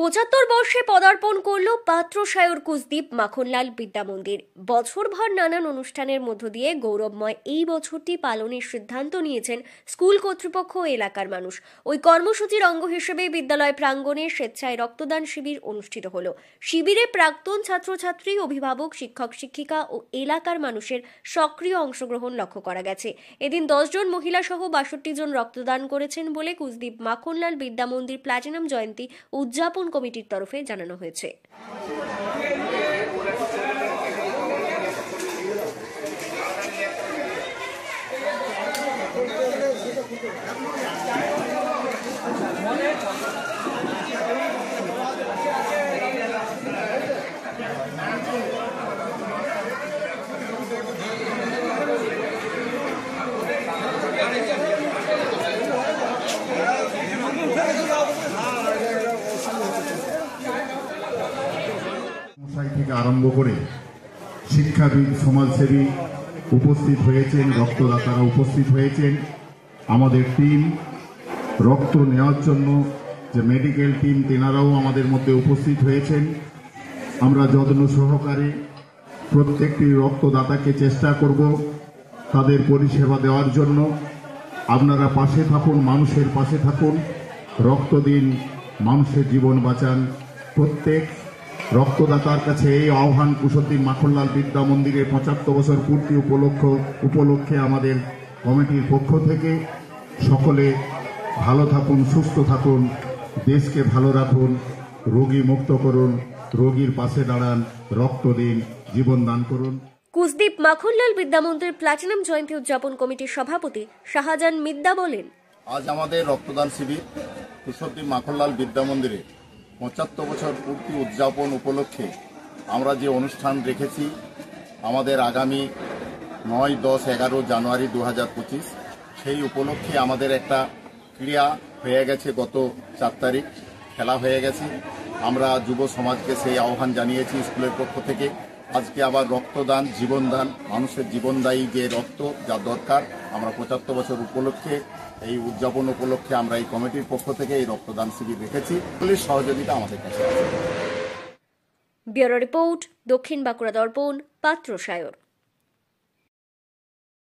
75 বর্ষে পদার্পণ করল পাত্রসায়র কুসদ্বীপ মাখনলাল বিদ্যা মন্দির। বছরভর নানান অনুষ্ঠানের মধ্য দিয়ে গৌরবময় এই বছরটি পালনের সিদ্ধান্ত নিয়েছেন স্কুল কর্তৃপক্ষ ও এলাকার মানুষ। ওই কর্মসূচির অঙ্গ হিসেবে বিদ্যালয় প্রাঙ্গণে স্বেচ্ছায় রক্তদান শিবির অনুষ্ঠিত হল। শিবিরে প্রাক্তন ছাত্রছাত্রী, অভিভাবক, শিক্ষক শিক্ষিকা ও এলাকার মানুষের সক্রিয় অংশগ্রহণ লক্ষ্য করা গেছে। এদিন 10 জন মহিলা সহ 62 জন রক্তদান করেছেন বলে কুসদ্বীপ মাখনলাল বিদ্যা মন্দির প্লাটিনাম জয়ন্তী উদযাপন কমিটির তরফে জানানো হয়েছে। থেকে আরম্ভ করে শিক্ষাবিদ, সমাজসেবী উপস্থিত হয়েছেন, রক্তদাতারা উপস্থিত হয়েছেন। আমাদের টিম রক্ত নেওয়ার জন্য যে মেডিকেল টিম, তেনারাও আমাদের মধ্যে উপস্থিত হয়েছেন। আমরা যত্ন সহকারে প্রত্যেকটি রক্তদাতাকে চেষ্টা করব তাদের পরিষেবা দেওয়ার জন্য। আপনারা পাশে থাকুন, মানুষের পাশে থাকুন, রক্ত দিন, মানুষের জীবন বাঁচান। প্রত্যেক রক্তদাতার কাছে এই আহ্বান, কুসদ্বীপ মাখনলাল বিদ্যা মন্দিরের 75 বছর পূর্তি উপলক্ষে আমাদের কমিটির পক্ষ থেকে সকলে ভালো থাকুন, সুস্থ থাকুন, দেশকে ভালো রাখুন, রোগী মুক্ত করুন, রোগীর পাশে দাঁড়ান, রক্ত দিন, জীবন দান করুন। কুসদ্বীপ মাখনলাল বিদ্যা মন্দির প্লাটিনাম জয়ন্তী উদযাপন কমিটির সভাপতি শাহজাহান মিদ্দা বলেন, আজ আমাদের রক্তদান শিবির কুসদ্বীপ মাখনলাল বিদ্যা মন্দিরে 75 বছর পূর্তি উদযাপন উপলক্ষে আমরা যে অনুষ্ঠান রেখেছি, আমাদের আগামী 9, 10, 11 জানুয়ারি 2025 সেই উপলক্ষে আমাদের একটা ক্রিয়া হয়ে গেছে। গত 4 তারিখ খেলা হয়ে গেছে। আমরা যুব সমাজকে সেই আহ্বান জানিয়েছি স্কুলের পক্ষ থেকে। আজকে আবার রক্তদান, জীবনদান, মানুষের জীবনদায়ী যে রক্ত যা দরকার, আমরা 75 বছর উপলক্ষে এই উদযাপন উপলক্ষে আমরা এই কমিটির পক্ষ থেকে এই রক্তদান শিবির রেখেছি। পুলিশ সহযোগিতা আমাদের কাছে আছে। ব্যুরো রিপোর্ট, দক্ষিণ বাঁকুড়া দর্পণ, পাত্রসায়র।